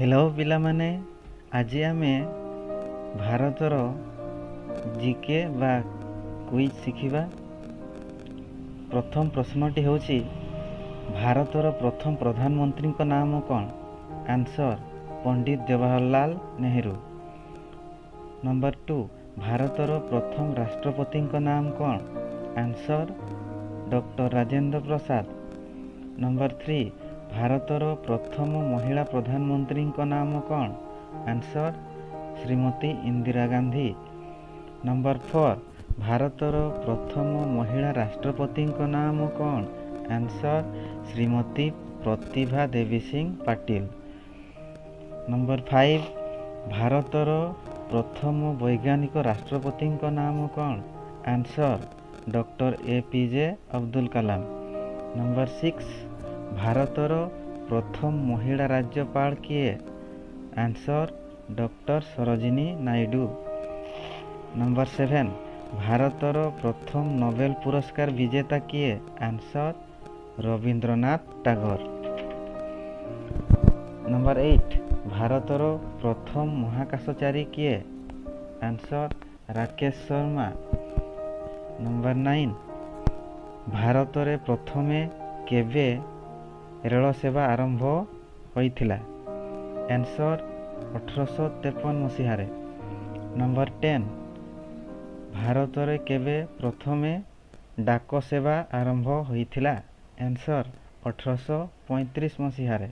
Hello पिलामाने, आजी आमे भारतर GK बा क्विज शिखिबा। प्रथम प्रश्नटी होची भारतर प्रथम प्रधानमंत्री को नाम कौन? आंसर पंडित जवाहरलाल नेहरू। नंबर 2, भारतर प्रथम राष्ट्रपति को नाम कौन? Answer doctor Rajendra Prasad. Number 3, भारतर प्रथम महिला प्रधानमंत्री को नाम कौन? आंसर श्रीमती इंदिरा गांधी। नंबर 4, भारतर प्रथम महिला राष्ट्रपति को नाम कौन? आंसर श्रीमती प्रतिभा देवी सिंह पाटिल। नंबर 5, भारतर प्रथम वैज्ञानिक राष्ट्रपति को नाम कौन? Answer doctor APJ Abdul Kalam. Number 6, भारतर प्रथम महिला राज्यपाल किए? Answer doctor Sarojini Naidu. Number 7, भारतर प्रथम नोबेल पुरस्कार विजेता किए? आंसर रविंद्रनाथ टैगोर। नंबर 8, भारतर प्रथम महाकाशचारी किए? आंसर राकेश शर्मा। नंबर 9, भारतरे प्रथमे केबे रेल सेवा आरंभ होइथिला? आंसर 1853 मसीहारे। नंबर 10, भारतरे केबे प्रथमे डाक सेवा आरंभ होइथिला? आंसर 1835 मसीहारे।